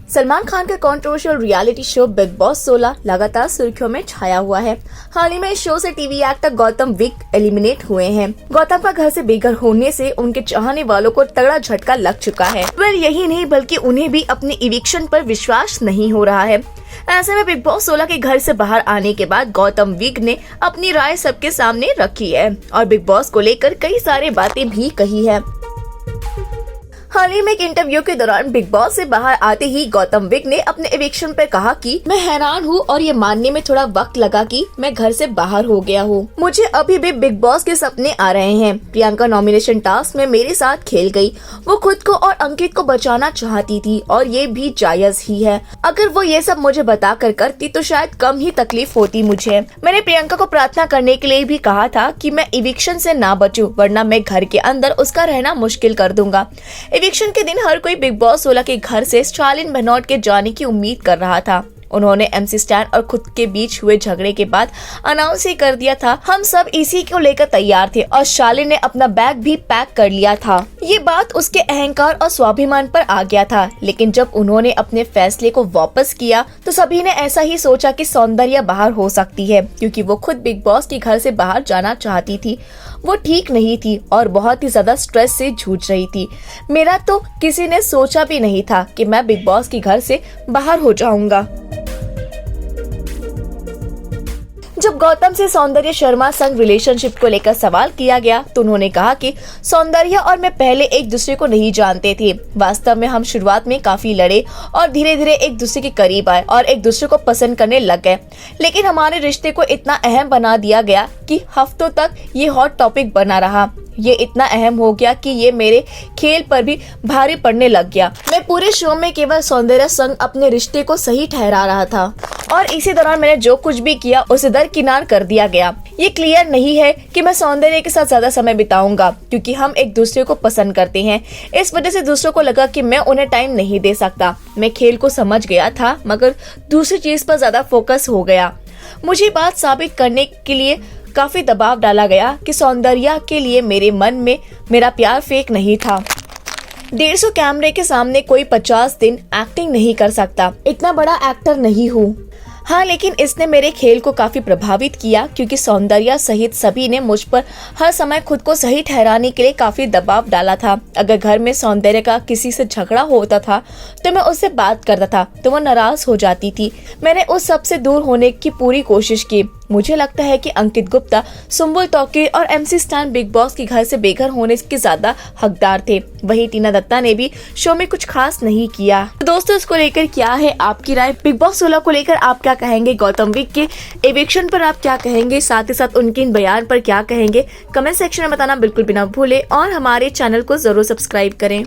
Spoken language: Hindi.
सलमान खान का controversial reality show big boss 16 लगातार सुर्खियों में छाया हुआ है। हाल ही में इस शो से TV actor Gautam Vig eliminate हुए हैं। गौतम का घर से बेघर होने से उनके चाहने वालों को तगड़ा झटका लग चुका है। यही नहीं बल्कि उन्हें भी अपने इविक्शन पर विश्वास नहीं हो रहा है। ऐसे में बिग बॉस 16 के घर से बाहर आने के बाद गौतम विक ने अपनी राय सबके सामने रखी है और बिग बॉस को लेकर कई सारी बातें भी कही है। हाल ही में एक इंटरव्यू के दौरान बिग बॉस से बाहर आते ही गौतम विक ने अपने एविक्शन पर कहा कि मैं हैरान हूँ और ये मानने में थोड़ा वक्त लगा कि मैं घर से बाहर हो गया हूँ। मुझे अभी भी बिग बॉस के सपने आ रहे हैं। प्रियंका नॉमिनेशन टास्क में मेरे साथ खेल गई। वो खुद को और अंकित को बचाना चाहती थी और ये भी जायज ही है। अगर वो ये सब मुझे बता कर करती तो शायद कम ही तकलीफ होती मुझे। मैंने प्रियंका को प्रार्थना करने के लिए भी कहा था कि मैं इविक्शन से ना बचूं, वरना मैं घर के अंदर उसका रहना मुश्किल कर दूंगा। इविक्शन के दिन हर कोई बिग बॉस 16 के घर से शालीन भनोट के जाने की उम्मीद कर रहा था। उन्होंने MC स्टैन और खुद के बीच हुए झगड़े के बाद अनाउंस ही कर दिया था। हम सब इसी को लेकर तैयार थे और शालीन ने अपना बैग भी पैक कर लिया था। ये बात उसके अहंकार और स्वाभिमान पर आ गया था। लेकिन जब उन्होंने अपने फैसले को वापस किया तो सभी ने ऐसा ही सोचा कि सौंदर्य बाहर हो सकती है, क्योंकि वो खुद बिग बॉस के घर से बाहर जाना चाहती थी। वो ठीक नहीं थी और बहुत ही ज्यादा स्ट्रेस से जूझ रही थी। मेरा तो किसी ने सोचा भी नहीं था कि मैं बिग बॉस के घर से बाहर हो जाऊंगा। जब गौतम से सौंदर्य शर्मा संग रिलेशनशिप को लेकर सवाल किया गया तो उन्होंने कहा कि सौंदर्य और मैं पहले एक दूसरे को नहीं जानते थे। वास्तव में हम शुरुआत में काफी लड़े और धीरे धीरे एक दूसरे के करीब आए और एक दूसरे को पसंद करने लग गए। लेकिन हमारे रिश्ते को इतना अहम बना दिया गया कि हफ्तों तक ये हॉट टॉपिक बना रहा। ये इतना अहम हो गया कि ये मेरे खेल पर भी भारी पड़ने लग गया। मैं पूरे शो में केवल सौंदर्य संग अपने रिश्ते को सही ठहरा रहा था और इसी दौरान मैंने जो कुछ भी किया उसे दरकिनार कर दिया गया। ये क्लियर नहीं है कि मैं सौंदर्य के साथ ज्यादा समय बिताऊंगा, क्योंकि हम एक दूसरे को पसंद करते हैं। इस वजह से दूसरों को लगा कि मैं उन्हें टाइम नहीं दे सकता। मैं खेल को समझ गया था मगर दूसरी चीज पर ज्यादा फोकस हो गया। मुझे बात साबित करने के लिए काफी दबाव डाला गया कि सौंदर्य के लिए मेरे मन में मेरा प्यार फेक नहीं था। 150 कैमरे के सामने कोई 50 दिन एक्टिंग नहीं कर सकता। इतना बड़ा एक्टर नहीं हूँ। हाँ, लेकिन इसने मेरे खेल को काफी प्रभावित किया, क्योंकि सौंदर्य सहित सभी ने मुझ पर हर समय खुद को सही ठहराने के लिए काफी दबाव डाला था। अगर घर में सौंदर्य का किसी से झगड़ा होता था तो मैं उससे बात करता था तो वो नाराज हो जाती थी। मैंने उस सब से दूर होने की पूरी कोशिश की। मुझे लगता है कि अंकित गुप्ता, सुम्बुल तौकीर और MC स्टैन बिग बॉस के घर से बेघर होने के ज्यादा हकदार थे। वहीं टीना दत्ता ने भी शो में कुछ खास नहीं किया। तो दोस्तों, इसको लेकर क्या है आपकी राय? बिग बॉस 16 को लेकर आप क्या कहेंगे? गौतम विक के एविक्शन पर आप क्या कहेंगे? साथ ही साथ उनके इन बयान पर क्या कहेंगे? कमेंट सेक्शन में बताना बिल्कुल भी ना भूले और हमारे चैनल को जरूर सब्सक्राइब करें।